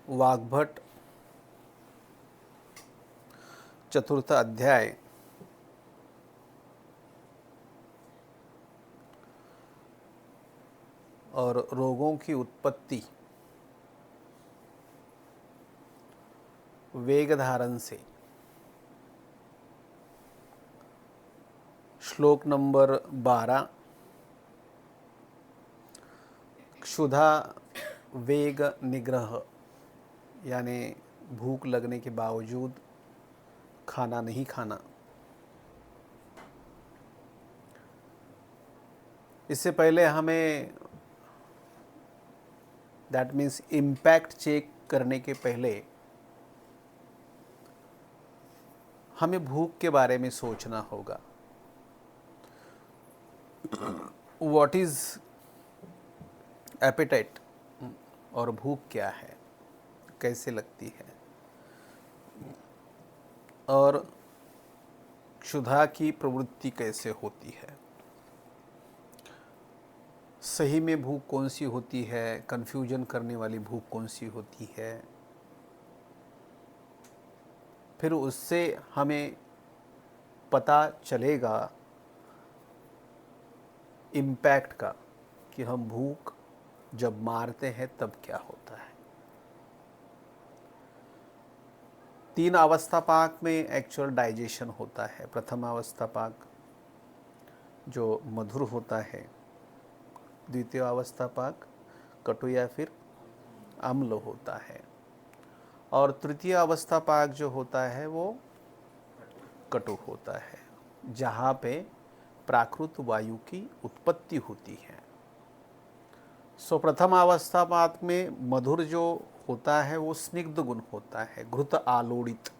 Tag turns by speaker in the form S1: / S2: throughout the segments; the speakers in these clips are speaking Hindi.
S1: वाग्भट चतुर्थ अध्याय और रोगों की उत्पत्ति वेग धारण से, श्लोक नंबर 12। क्षुधा वेग निग्रह, यानी भूख लगने के बावजूद खाना नहीं खाना। इससे पहले हमें दैट मीन्स इम्पैक्ट चेक करने के पहले हमें भूख के बारे में सोचना होगा। व्हाट इज़ एपेटाइट, और भूख क्या है, कैसे लगती है, और क्षुधा की प्रवृत्ति कैसे होती है, सही में भूख कौन सी होती है, कन्फ्यूजन करने वाली भूख कौन सी होती है। फिर उससे हमें पता चलेगा इम्पैक्ट का कि हम भूख जब मारते हैं तब क्या होता है। 3 अवस्था पाक में एक्चुअल डाइजेशन होता है। प्रथम अवस्था पाक जो मधुर होता है, द्वितीय अवस्था पाक कटु या फिर अम्ल होता है, और तृतीय अवस्था पाक जो होता है वो कटु होता है, जहाँ पे प्राकृत वायु की उत्पत्ति होती है। सो प्रथम अवस्था पाक में मधुर जो होता है वो स्निग्ध गुण होता है, घृत आलोड़ित।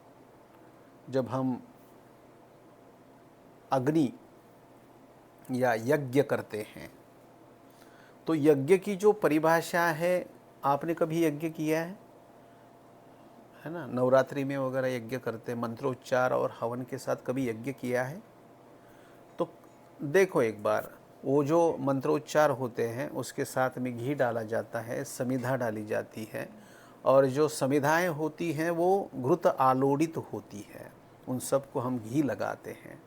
S1: जब हम अग्नि या यज्ञ करते हैं तो यज्ञ की जो परिभाषा है, आपने कभी यज्ञ किया है ना? नवरात्रि में वगैरह यज्ञ करते हैं, मंत्रोच्चार और हवन के साथ कभी यज्ञ किया है? तो देखो एक बार, वो जो मंत्रोच्चार होते हैं उसके साथ में घी डाला जाता है, समिधा डाली जाती है, और जो समिधाएं होती हैं वो घृत आलोड़ित होती है, उन सब को हम घी लगाते हैं।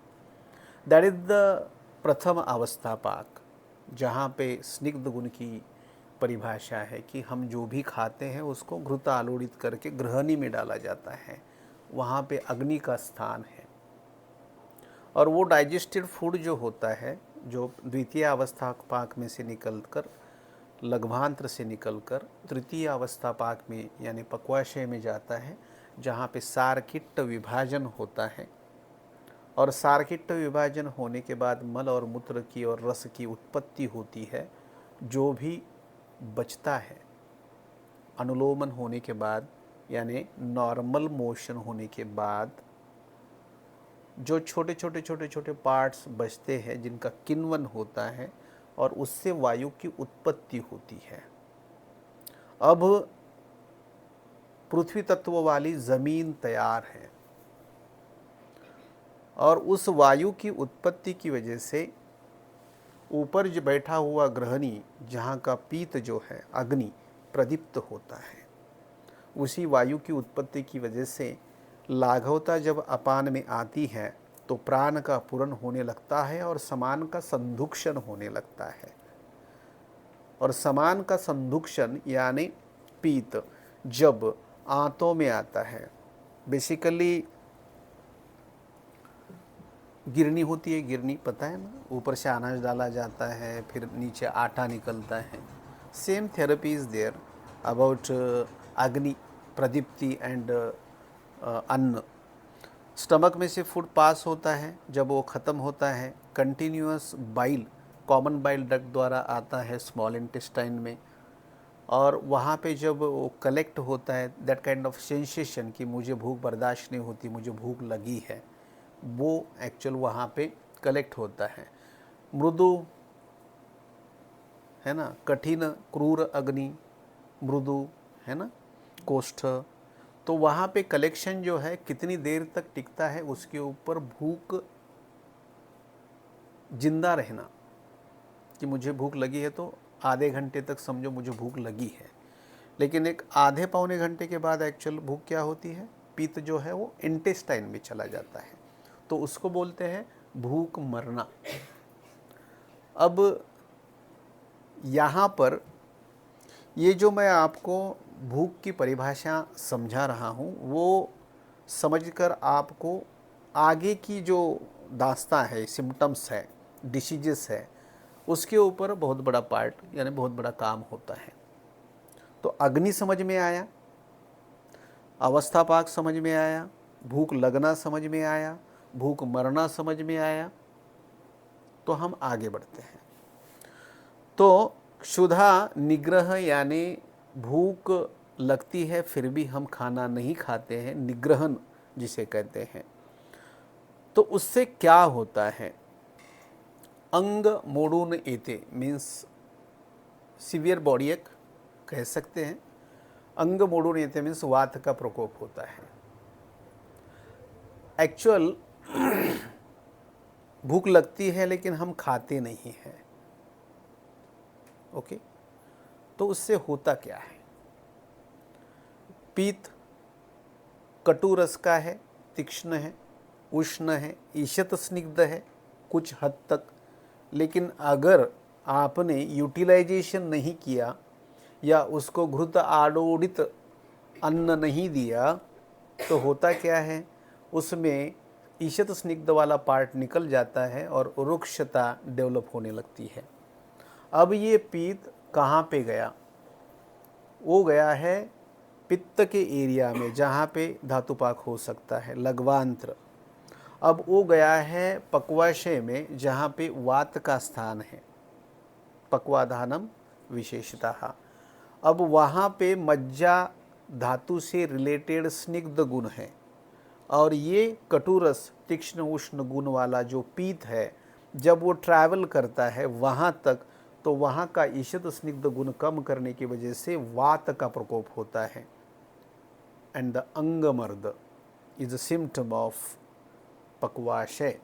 S1: दैट इज द प्रथम अवस्था पाक, जहाँ पे स्निग्ध गुण की परिभाषा है कि हम जो भी खाते हैं उसको घृत आलोड़ित करके गृहणी में डाला जाता है, वहाँ पे अग्नि का स्थान है। और वो डाइजेस्टेड फूड जो होता है, जो द्वितीय अवस्था पाक में से निकलकर, लघ्वांत्र से निकलकर तृतीय अवस्था पाक में यानी पक्वाशय में जाता है, जहाँ पे सारकिट्ट विभाजन होता है, और सारकिट्ट विभाजन होने के बाद मल और मूत्र की और रस की उत्पत्ति होती है। जो भी बचता है अनुलोमन होने के बाद, यानी नॉर्मल मोशन होने के बाद, जो छोटे छोटे पार्ट्स बचते हैं जिनका किण्वन होता है, और उससे वायु की उत्पत्ति होती है। अब पृथ्वी तत्व वाली ज़मीन तैयार है, और उस वायु की उत्पत्ति की वजह से ऊपर जो बैठा हुआ गृहणी, जहाँ का पीत जो है अग्नि प्रदीप्त होता है, उसी वायु की उत्पत्ति की वजह से लाघवता जब अपान में आती है तो प्राण का पूरण होने लगता है और समान का संदुक्षण होने लगता है। और समान का संदुक्षण यानी पीत जब आंतों में आता है, बेसिकली गिरनी होती है, गिरनी पता है ना, ऊपर से अनाज डाला जाता है, फिर नीचे आटा निकलता है। Same therapy is there about अग्नि प्रदीप्ति एंड अन्न। स्टमक में से फूड पास होता है, जब वो ख़त्म होता है continuous bile common bile duct द्वारा आता है स्मॉल इंटेस्टाइन में, और वहाँ पे जब वो कलेक्ट होता है दैट काइंड ऑफ सेंसेशन कि मुझे भूख बर्दाश्त नहीं होती, मुझे भूख लगी है, वो एक्चुअल वहाँ पे कलेक्ट होता है। मृदु है ना, कठिन क्रूर अग्नि मृदु है ना, कोष्ठ, तो वहाँ पे कलेक्शन जो है कितनी देर तक टिकता है उसके ऊपर भूख जिंदा रहना कि मुझे भूख लगी है तो आधे घंटे तक समझो मुझे भूख लगी है, लेकिन एक आधे पौने घंटे के बाद एक्चुअल भूख क्या होती है, पित्त जो है वो इंटेस्टाइन में चला जाता है, तो उसको बोलते हैं भूख मरना। अब यहाँ पर ये जो मैं आपको भूख की परिभाषा समझा रहा हूँ वो समझकर आपको आगे की जो दास्तां है, सिम्टम्स है, डिसीजेस है, उसके ऊपर बहुत बड़ा पार्ट यानी बहुत बड़ा काम होता है। तो अग्नि समझ में आया, अवस्थापाक समझ में आया, भूख लगना समझ में आया, भूख मरना समझ में आया, तो हम आगे बढ़ते हैं। तो क्षुधा निग्रह यानी भूख लगती है फिर भी हम खाना नहीं खाते हैं, निग्रहण जिसे कहते हैं। तो उससे क्या होता है, अंग मोडून एते मीन्स सीवियर बॉडी एक कह सकते हैं, अंग मोडून एते मीन्स वात का प्रकोप होता है। एक्चुअल भूख लगती है लेकिन हम खाते नहीं हैं, ओके। तो उससे होता क्या है, पीत कटु रस का है, तीक्ष्ण है, उष्ण है, ईशत स्निग्ध है कुछ हद तक, लेकिन अगर आपने यूटिलाइजेशन नहीं किया या उसको घृत आडोडित अन्न नहीं दिया तो होता क्या है, उसमें ईशत स्निग्ध वाला पार्ट निकल जाता है और रुक्षता डेवलप होने लगती है। अब ये पीत कहाँ पे गया, वो गया है पित्त के एरिया में जहाँ पे धातुपाक हो सकता है, लघ्वांत्र। अब वो गया है पक्वाशय में जहाँ पे वात का स्थान है, पक्वाधानम विशेषतः। अब वहाँ पे मज्जा धातु से रिलेटेड स्निग्ध गुण है और ये कटुरस तीक्ष्ण उष्ण गुण वाला जो पीत है जब वो ट्रैवल करता है वहाँ तक, तो वहाँ का ईशत स्निग्ध गुण कम करने की वजह से वात का प्रकोप होता है। एंड द अंगमर्द इज अ सिम्टम ऑफ पक्वाशय,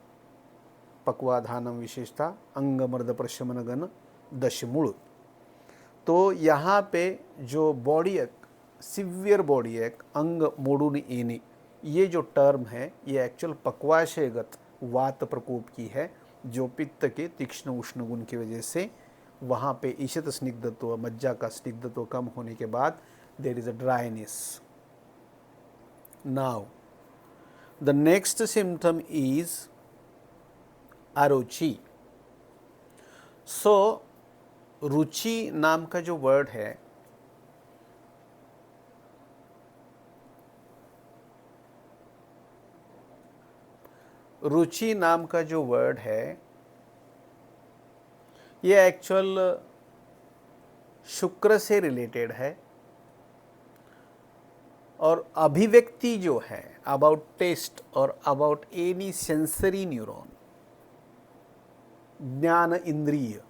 S1: पक्वाधानम विशेषता अंगमर्द प्रशमन गण दशमूल। तो यहाँ पे जो बॉडी एक सिवियर बॉडी एक अंग मोडून येने, ये जो टर्म है ये एक्चुअल पक्वाशयगत वात प्रकोप की है, जो पित्त के तीक्ष्ण उष्ण गुण की वजह से वहाँ पे ईशत स्निग्धत्व, मज्जा का स्निग्धत्व कम होने के बाद there is a dryness. Now the next symptom is अरुचि। सो रुचि नाम का जो वर्ड है, रुचि नाम का जो वर्ड है ये एक्चुअल शुक्र से रिलेटेड है और अभिव्यक्ति जो है अबाउट टेस्ट और अबाउट एनी सेंसरी न्यूरॉन, ज्ञान इंद्रिय,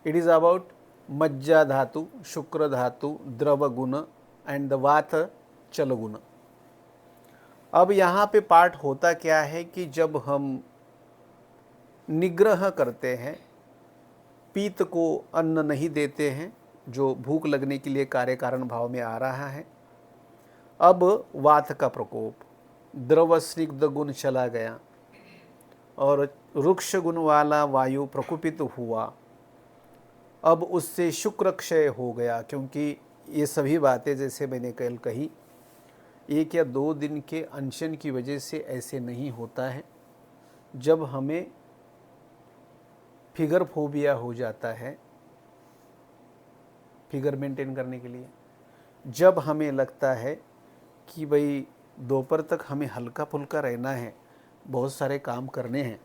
S1: इट इज अबाउट मज्जा धातु, शुक्र धातु, द्रव गुण एंड द वात चल गुण। अब यहाँ पे पार्ट होता क्या है कि जब हम निग्रह करते हैं, पीत को अन्न नहीं देते हैं जो भूख लगने के लिए कार्य कारण भाव में आ रहा है, अब वात का प्रकोप, द्रव स्निग्ध गुण चला गया और रुक्ष गुण वाला वायु प्रकुपित हुआ, अब उससे शुक्र क्षय हो गया। क्योंकि ये सभी बातें जैसे मैंने कल कही, 1 या 2 दिन के अनशन की वजह से ऐसे नहीं होता है। जब हमें फिगर फोबिया हो जाता है, फिगर मेंटेन करने के लिए, जब हमें लगता है कि भाई दोपहर तक हमें हल्का फुल्का रहना है, बहुत सारे काम करने हैं,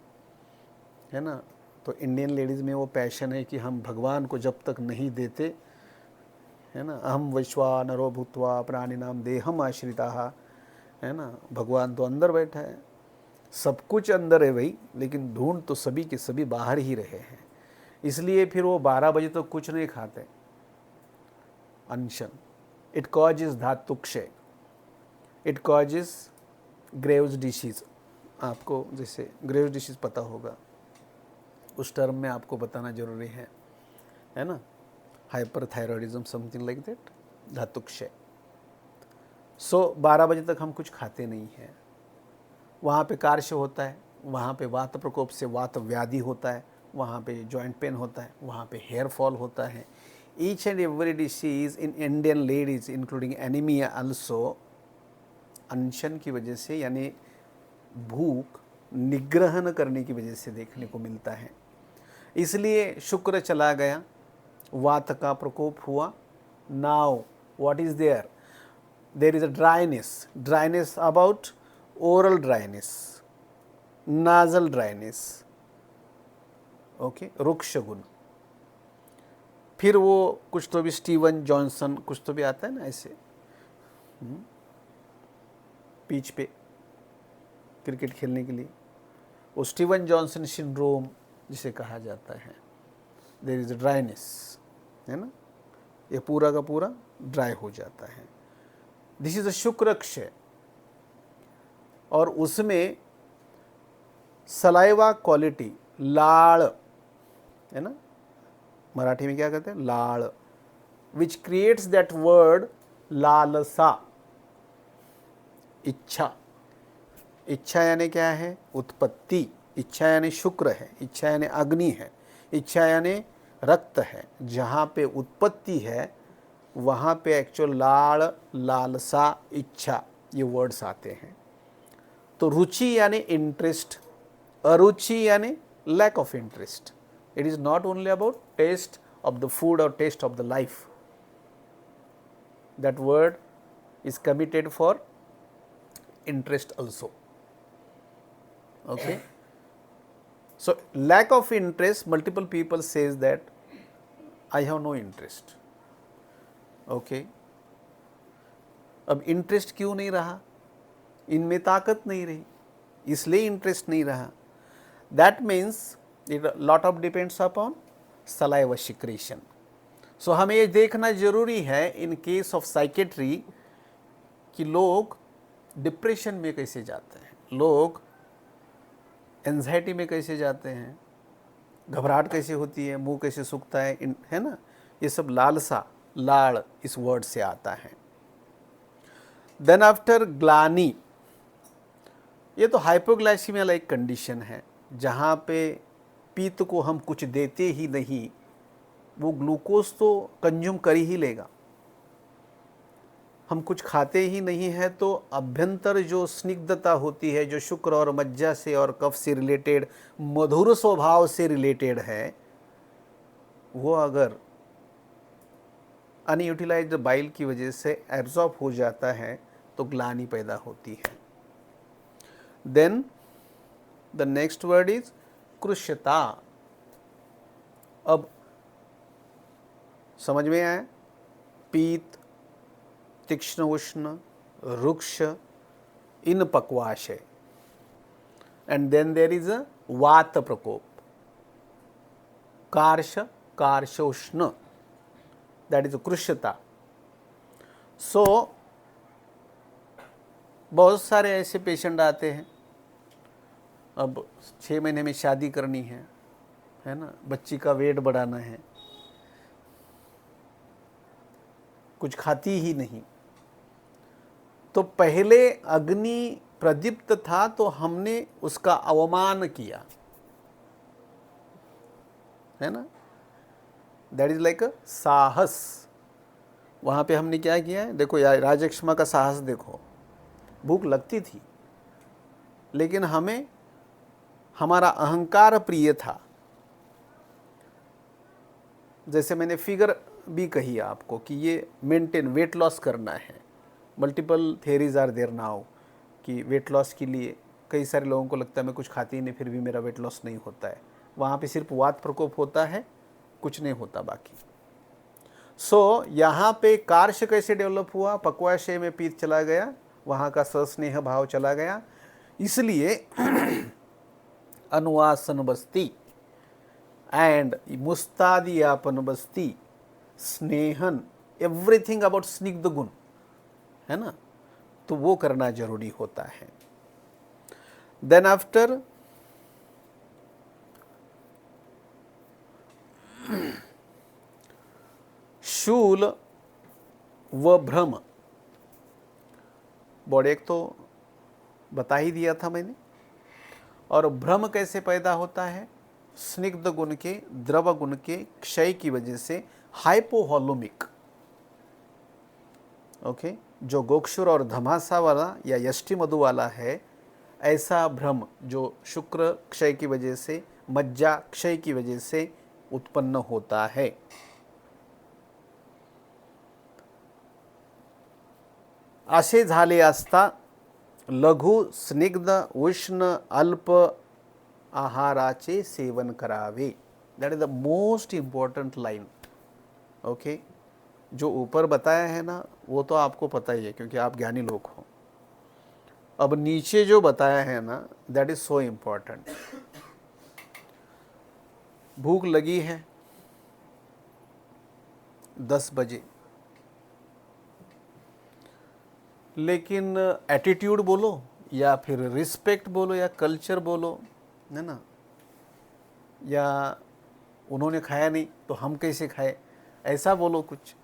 S1: है ना, तो इंडियन लेडीज़ में वो पैशन है कि हम भगवान को जब तक नहीं देते, है ना, अहम वैश्वानरो भूत्वा प्राणिनाम देहम आश्रिताः, है ना, भगवान तो अंदर बैठा है, सब कुछ अंदर है भाई, लेकिन ढूंढ तो सभी के सभी बाहर ही रहे हैं। इसलिए फिर वो 12 बजे तक कुछ नहीं खाते, अनशन। इट कॉजेज धातुक्षय, इट कॉजेज ग्रेव्स डिसीज। आपको जैसे ग्रेव्स डिसीज पता होगा, उस टर्म में आपको बताना जरूरी है ना, हाइपरथायरॉयडिज्म समथिंग लाइक दैट, धातुक्षय। सो 12 बजे तक हम कुछ खाते नहीं हैं। वहाँ पे कार्श होता है, वहाँ पे वात प्रकोप से वात व्याधि होता है, वहाँ पे जॉइंट पेन होता है, वहाँ पे हेयर फॉल होता है। Each and every disease in Indian ladies including anaemia also, अनशन की वजह से यानी भूख निग्रहण करने की वजह से देखने को मिलता है। इसलिए शुक्र चला गया, वात का प्रकोप हुआ। Now what is there, there is a dryness about oral dryness, nasal dryness, okay, रुक्ष गुण। फिर वो कुछ तो भी स्टीवन जॉनसन कुछ तो भी आता है ना ऐसे पिच पे क्रिकेट खेलने के लिए, वो स्टीवन जॉनसन सिंड्रोम जिसे कहा जाता है, देयर इज अ ड्राइनेस, है ना, ये पूरा का पूरा ड्राई हो जाता है। दिस इज अ शुक्रक्षय। और उसमें सलाइवा क्वालिटी, लाड़, है ना, मराठी में क्या कहते हैं, लाड़, विच क्रिएट्स दैट वर्ड लालसा, इच्छा। इच्छा यानी क्या है, उत्पत्ति। इच्छा यानी शुक्र है, इच्छा यानी अग्नि है, इच्छा यानी रक्त है। जहाँ पे उत्पत्ति है वहाँ पे एक्चुअल लाड़, लालसा, इच्छा, ये वर्ड्स आते हैं। तो रुचि यानी इंटरेस्ट, अरुचि यानी lack of interest. It is not only about taste of the food और taste of the life, that word is committed for interest also, okay. So lack of interest, multiple people says that I have no interest, okay. अब इंटरेस्ट क्यों नहीं रहा, इनमें ताकत नहीं रही, इसलिए इंटरेस्ट नहीं रहा। That means it lot of depends upon saliva secretion. So हमें ये देखना जरूरी है इन केस ऑफ साइकेट्री कि लोग डिप्रेशन में कैसे जाते हैं, लोग एंजाइटी में कैसे जाते हैं, घबराहट कैसे होती है, मुंह कैसे सूखता है, है ना, ये सब लालसा, लाड़ इस वर्ड से आता है। देन आफ्टर ग्लानी, ये तो हाइपोग्लाइसीमिया लाइक कंडीशन है, जहाँ पे पीत को हम कुछ देते ही नहीं, वो ग्लूकोज तो कंज्यूम कर ही लेगा। हम कुछ खाते ही नहीं है तो अभ्यंतर जो स्निग्धता होती है, जो शुक्र और मज्जा से और कफ से रिलेटेड, मधुर स्वभाव से रिलेटेड है, वो अगर अनयूटिलाइज्ड बाइल की वजह से एब्जॉर्ब हो जाता है तो ग्लानि पैदा होती है। Then the next word is कृष्यता। अब समझ में आया, पीत, तीक्ष्ण उष्ण, रुक्ष, इन पक्वाशय, and then there is a वात प्रकोप, कार्श, कार्शोष्ण, दैट इज कृष्यता। सो बहुत सारे ऐसे पेशेंट आते हैं, अब 6 महीने में शादी करनी है ना, बच्ची का वेट बढ़ाना है, कुछ खाती ही नहीं। तो पहले अग्नि प्रदीप्त था तो हमने उसका अवमान किया, है ना, दैट इज लाइक अ साहस। वहाँ पे हमने क्या किया है, देखो यार, राजक्षमा का साहस देखो, भूख लगती थी लेकिन हमें हमारा अहंकार प्रिय था। जैसे मैंने फिगर भी कही आपको कि ये मेंटेन, वेट लॉस करना है। Multiple theories are there now कि वेट लॉस के लिए कई सारे लोगों को लगता है मैं कुछ खाती ही नहीं फिर भी मेरा वेट लॉस नहीं होता है। वहाँ पे सिर्फ वात प्रकोप होता है, कुछ नहीं होता बाकी। सो यहाँ पे कार्श कैसे डेवलप हुआ, पक्वाशय में पीत चला गया, वहाँ का सस्नेह भाव चला गया, इसलिए अनुवासन बस्ती एंड मुस्तादियापन बस्ती, स्नेहन, एवरीथिंग अबाउट स्निग्ध गुण, है ना, तो वो करना जरूरी होता है। देन आफ्टर शूल व भ्रम, बोर्ड एक तो बता ही दिया था मैंने। और भ्रम कैसे पैदा होता है? स्निग्ध गुण के, द्रव गुण के क्षय की वजह से, हाइपोहोलोमिक। ओके, जो गोक्षुर और धमासा वाला या यष्टि मधु वाला है, ऐसा भ्रम जो शुक्र क्षय की वजह से, मज्जा क्षय की वजह से उत्पन्न होता है। असे झाले असता लघु स्निग्ध उष्ण अल्प आहाराचे सेवन करावे। That is the most important line. Okay, जो ऊपर बताया है ना वो तो आपको पता ही है क्योंकि आप ज्ञानी लोग हो। अब नीचे जो बताया है ना, दैट इज सो इंपॉर्टेंट। भूख लगी है 10 बजे, लेकिन एटीट्यूड बोलो या फिर रिस्पेक्ट बोलो या कल्चर बोलो, है ना, या उन्होंने खाया नहीं तो हम कैसे खाए, ऐसा बोलो कुछ,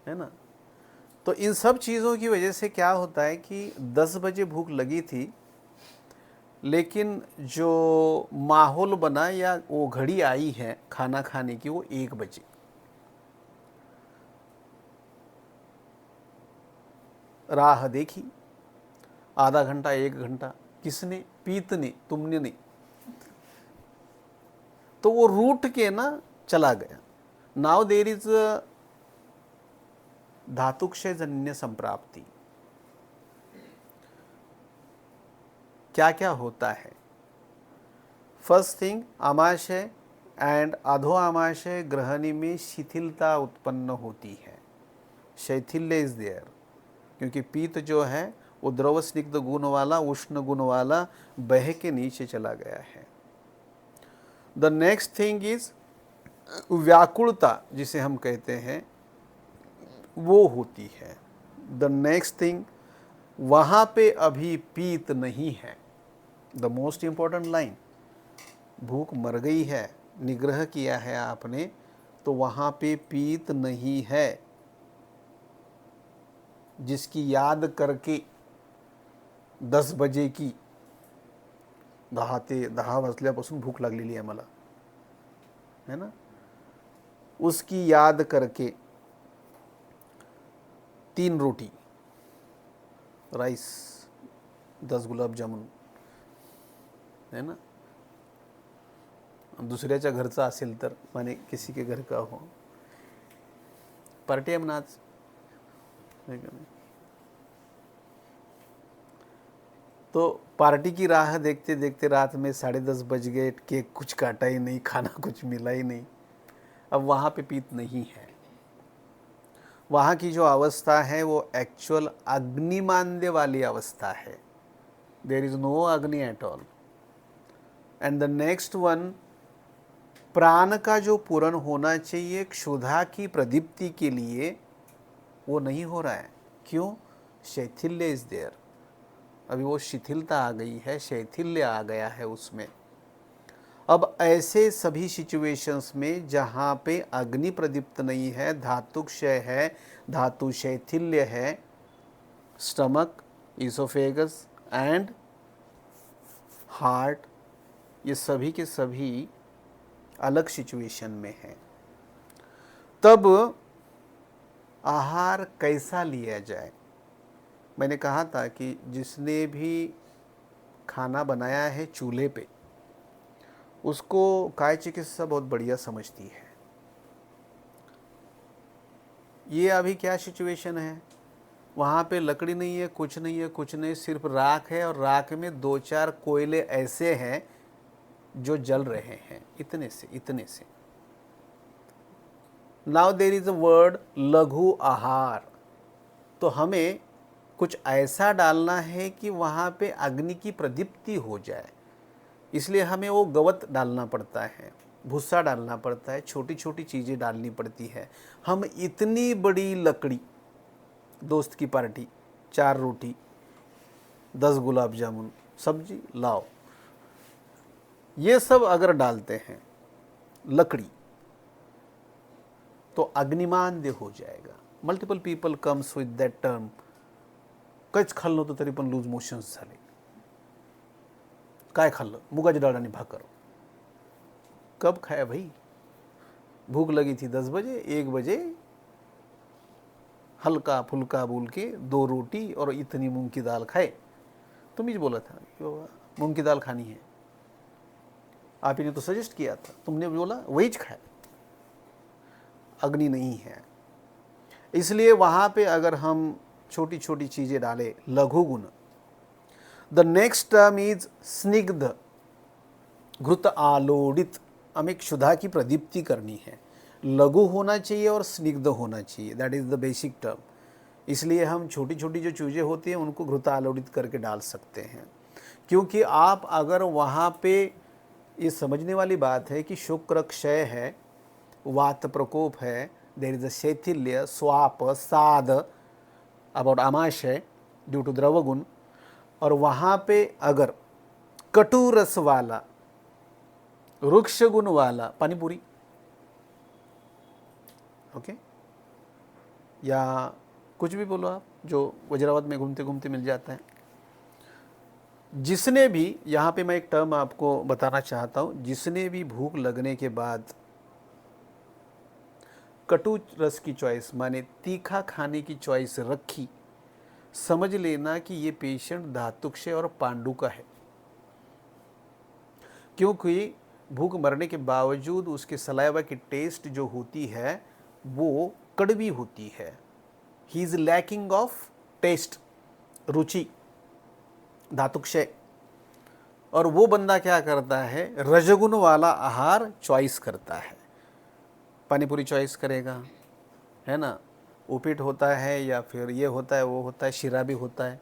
S1: है ना। तो इन सब चीज़ों की वजह से क्या होता है कि 10 बजे भूख लगी थी, लेकिन जो माहौल बना या वो घड़ी आई है खाना खाने की वो 1 बजे। राह देखी आधा घंटा 1 घंटा, किसने? पीत ने, तुमने नहीं। तो वो रूट के ना चला गया। नाउ देर इज धातुक्षय जन्य संप्राप्ति। क्या क्या होता है? फर्स्ट थिंग, आमाशय एंड अधो आमाशय ग्रहणी में शिथिलता उत्पन्न होती है। शैथिल्य इज देयर, क्योंकि पीत जो है वो द्रव स्निग्ध गुण वाला, उष्ण गुण वाला बह के नीचे चला गया है। द नेक्स्ट थिंग इज व्याकुलता, जिसे हम कहते हैं, वो होती है। द नेक्स्ट थिंग, वहाँ पे अभी पीत नहीं है। द मोस्ट इंपॉर्टेंट लाइन, भूख मर गई है, निग्रह किया है आपने, तो वहाँ पे पीत नहीं है, जिसकी याद करके 10 बजे की 10 वाजल्यापासून भूक लागलेली आहे मला, है ना, उसकी याद करके 3 रोटी, राइस, 10 गुलाब जामुन, है ना, दुसऱ्याच्या घरचा असेल तर, माने किसी के घर का हो, पार्टी है आज, है का नहीं? तो पार्टी की राह देखते देखते रात में 10:30 बज गए, केक कुछ काटा ही नहीं, खाना कुछ मिला ही नहीं। अब वहाँ पे पीत नहीं है। वहाँ की जो अवस्था है वो एक्चुअल अग्निमांद्य वाली अवस्था है। देयर इज नो अग्नि at all. And the next one, प्राण का जो पूरण होना चाहिए क्षुधा की प्रदीप्ति के लिए, वो नहीं हो रहा है। क्यों? शैथिल्य इज देयर। अभी वो शिथिलता आ गई है, शैथिल्य आ गया है उसमें। अब ऐसे सभी सिचुएशंस में जहाँ पे अग्नि प्रदीप्त नहीं है, धातु क्षय है, धातु शैथिल्य है, स्टमक, इसोफेगस एंड हार्ट, ये सभी के सभी अलग सिचुएशन में है। तब आहार कैसा लिया जाए? मैंने कहा था कि जिसने भी खाना बनाया है चूल्हे पे, उसको काय चिकित्सा बहुत बढ़िया समझती है। ये अभी क्या सिचुएशन है, वहाँ पे लकड़ी नहीं है, कुछ नहीं है, कुछ नहीं, सिर्फ राख है, और राख में 2-4 कोयले ऐसे हैं जो जल रहे हैं, इतने से इतने से। Now there is a word लघु आहार। तो हमें कुछ ऐसा डालना है कि वहाँ पे अग्नि की प्रदीप्ति हो जाए, इसलिए हमें वो गवत डालना पड़ता है, भूसा डालना पड़ता है, छोटी छोटी चीज़ें डालनी पड़ती है। हम इतनी बड़ी लकड़ी, दोस्त की पार्टी, 4 रोटी, 10 गुलाब जामुन, सब्जी लाओ, ये सब अगर डालते हैं, लकड़ी, तो अग्निमांद्य हो जाएगा. Multiple people comes with that term. काहीच खाल्लं नव्हतं तरी पण लूज मोशन्स झाले. काय खाल्लं? मुगाची डाळ आणि भाकर. कब खाया भाई? भूख लगी थी 10 बजे, 1 बजे हल्का फुल्का बोल के 2 रोटी और इतनी मूंग की दाल खाए. तुम ही बोला था कि मूंग की दाल खानी है. आप ही ने तो सजेस्ट किया था, तुमने बोला वही खाए. अग्नि नहीं है. इसलिए वहाँ पे अगर हम छोटी छोटी चीज़ें डालें, लघु गुण. द नेक्स्ट टर्म इज स्निग्ध, घृत आलोड़ित. हमें क्षुधा की प्रदीप्ति करनी है. लघु होना चाहिए और स्निग्ध होना चाहिए. That is the basic term. इसलिए हम छोटी छोटी जो चीज़ें होती हैं उनको घृत आलोड़ित करके डाल सकते हैं. क्योंकि आप अगर वहाँ पे, ये समझने वाली बात है कि शुक्र क्षय है, वात प्रकोप है, देर इज अ शैथिल्य, स्वाप, साध, अबाउट आमाशय ड्यू टू द्रवगुण. और वहाँ पे अगर कटु रस वाला, वृक्ष गुण वाला पानीपुरी, ओके, या कुछ भी बोलो आप, जो वज्रावत में घूमते घूमते मिल जाता है. जिसने भी, यहाँ पे मैं एक टर्म आपको बताना चाहता हूँ, जिसने भी भूख लगने के बाद कटु रस की चॉइस, माने तीखा खाने की चॉइस रखी, समझ लेना कि ये पेशेंट धातुक्षय और पांडु का है. क्योंकि भूख मरने के बावजूद उसके सलाइवा की टेस्ट जो होती है वो कड़वी होती है. He is lacking of taste, रुचि, धातुक्षय. और वो बंदा क्या करता है, रजगुण वाला आहार चॉइस करता है. पानीपुरी चॉइस करेगा, है ना, उपीट होता है या फिर ये होता है वो होता है, शिरा भी होता है,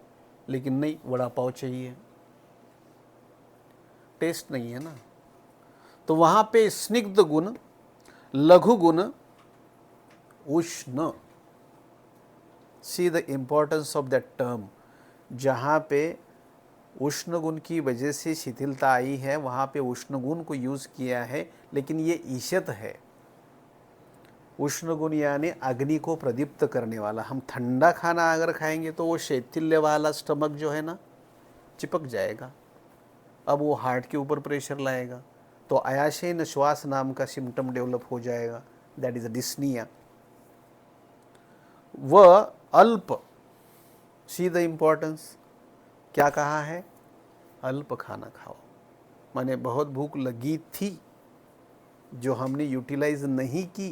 S1: लेकिन नहीं, वड़ा पाव चाहिए. टेस्ट नहीं है ना. तो वहाँ पे स्निग्ध गुण, लघु गुण, उष्ण. See the importance of that term. जहाँ पे उष्ण गुण की वजह से शिथिलता आई है, वहाँ पे उष्ण गुण को यूज़ किया है, लेकिन ये ईशत है. उष्ण गुण यानी अग्नि को प्रदीप्त करने वाला. हम ठंडा खाना अगर खाएंगे तो वो शैथिल्य वाला स्टमक जो है ना, चिपक जाएगा. अब वो हार्ट के ऊपर प्रेशर लाएगा, तो आयाशयन श्वास नाम का सिम्टम डेवलप हो जाएगा. That is a dyspnoea. वह अल्प, सी द इम्पोर्टेंस. क्या कहा है? अल्प खाना खाओ. माने बहुत भूख लगी थी जो हमने यूटिलाइज नहीं की,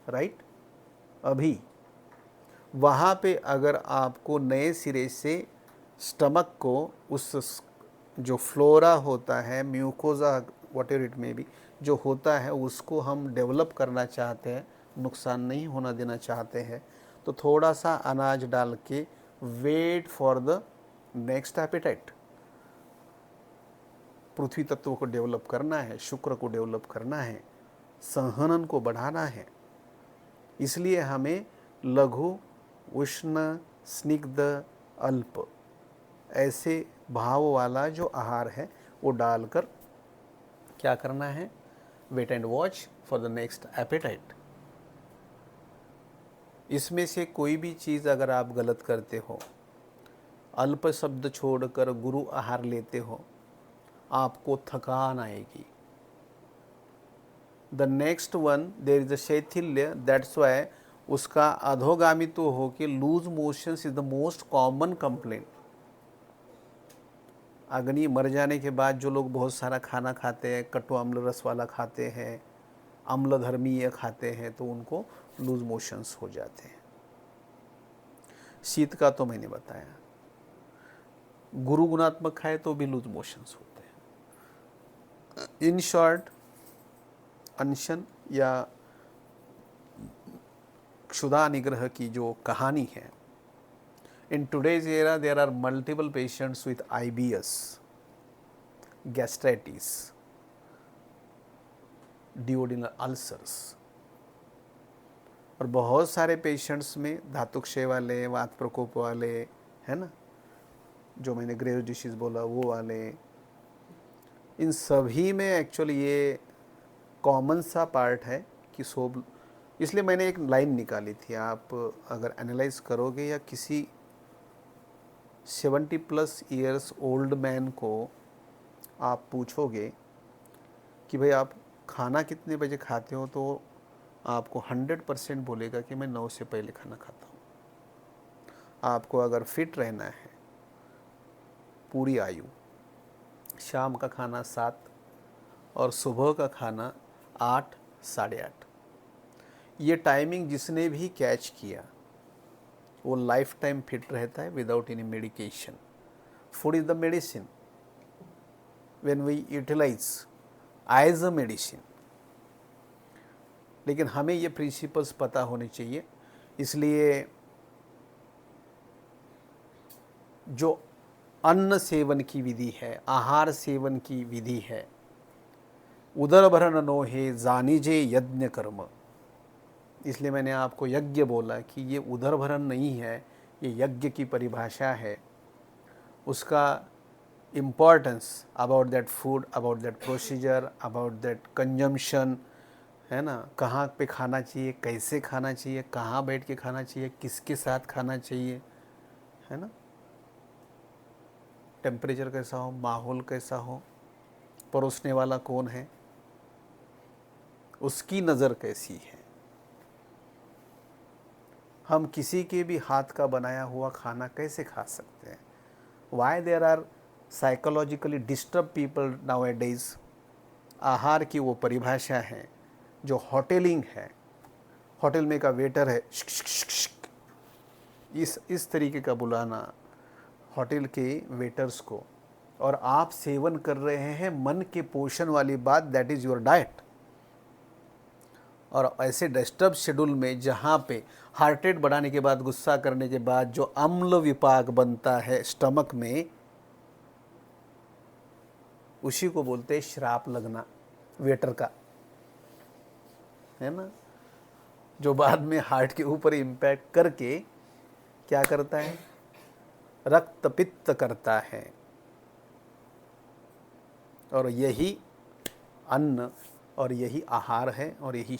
S1: राइट, अभी वहाँ पे अगर आपको नए सिरे से स्टमक को, उस जो फ्लोरा होता है, mucosa, what ever it may be, जो होता है उसको हम डेवलप करना चाहते हैं, नुकसान नहीं होना देना चाहते हैं, तो थोड़ा सा अनाज डाल के wait for the next appetite. पृथ्वी तत्व को डेवलप करना है, शुक्र को डेवलप करना है, संहनन को बढ़ाना है. इसलिए हमें लघु, उष्ण, स्निग्ध, अल्प ऐसे भाव वाला जो आहार है वो डालकर क्या करना है, wait and watch for the next appetite. इसमें से कोई भी चीज़ अगर आप गलत करते हो, अल्प शब्द छोड़कर गुरु आहार लेते हो, आपको थकान आएगी. The next one, there is a शैथिल्य. दैट्स वाई उसका अधोगामी तो हो कि loose motions is the most common complaint. अग्नि मर जाने के बाद जो लोग बहुत सारा खाना खाते हैं, कटु अम्ल रस वाला खाते हैं, अम्ल धर्मीय खाते हैं, तो उनको लूज मोशंस हो जाते हैं. शीत का तो मैंने बताया. गुरु गुणात्मक खाए तो भी लूज मोशंस होते हैं. इन शॉर्ट, अनशन या क्षुधा निग्रह की जो कहानी है, in today's era there are multiple patients with IBS, gastritis, duodenal ulcers, और बहुत सारे पेशेंट्स में धातुक्षय वाले, वात प्रकोप वाले, है ना, जो मैंने ग्रेव डिशीज बोला वो वाले. इन सभी में एक्चुअली ये कॉमन सा पार्ट है कि सब इसलिए मैंने एक लाइन निकाली थी, आप अगर एनालाइज करोगे या किसी 70+ ईयर्स ओल्ड मैन को आप पूछोगे कि भाई आप खाना कितने बजे खाते हो, तो आपको 100% बोलेगा कि मैं 9 से पहले खाना खाता हूँ। आपको अगर फिट रहना है पूरी आयु, शाम का खाना 7 और सुबह का खाना 8, 8:30, ये टाइमिंग जिसने भी कैच किया वो लाइफ टाइम फिट रहता है without any medication. Food is the medicine when we utilize as a medicine. लेकिन हमें ये प्रिंसिपल्स पता होने चाहिए। इसलिए जो अन्न सेवन की विधि है, आहार सेवन की विधि है, उदरभरण नो हे जानिजे यज्ञ कर्म। इसलिए मैंने आपको यज्ञ बोला कि ये उदरभरण नहीं है, ये यज्ञ की परिभाषा है। उसका importance about that food, about that procedure, about that consumption, है ना, कहाँ पे खाना चाहिए, कैसे खाना चाहिए, कहाँ बैठ के खाना चाहिए, किसके साथ खाना चाहिए, है ना, टेम्परेचर कैसा हो, माहौल कैसा हो, परोसने वाला कौन है, उसकी नज़र कैसी है। हम किसी के भी हाथ का बनाया हुआ खाना कैसे खा सकते हैं? Why there are psychologically disturb people nowadays. आहार की वो परिभाषा है जो होटलिंग है। होटल में का वेटर है, शिक शिक शिक शिक, इस तरीके का बुलाना होटल के वेटर्स को, और आप सेवन कर रहे हैं मन के पोषण वाली बात, दैट इज़ योर डाइट। और ऐसे डिस्टर्ब शेड्यूल में जहाँ पे हार्ट रेट बढ़ाने के बाद, गुस्सा करने के बाद जो अम्ल विपाक बनता है स्टमक में, उसी को बोलते हैं श्राप लगना वेटर का, है ना, जो बाद में हार्ट के ऊपर इम्पैक्ट करके क्या करता है, रक्त पित्त करता है। और यही अन्न और यही आहार है और यही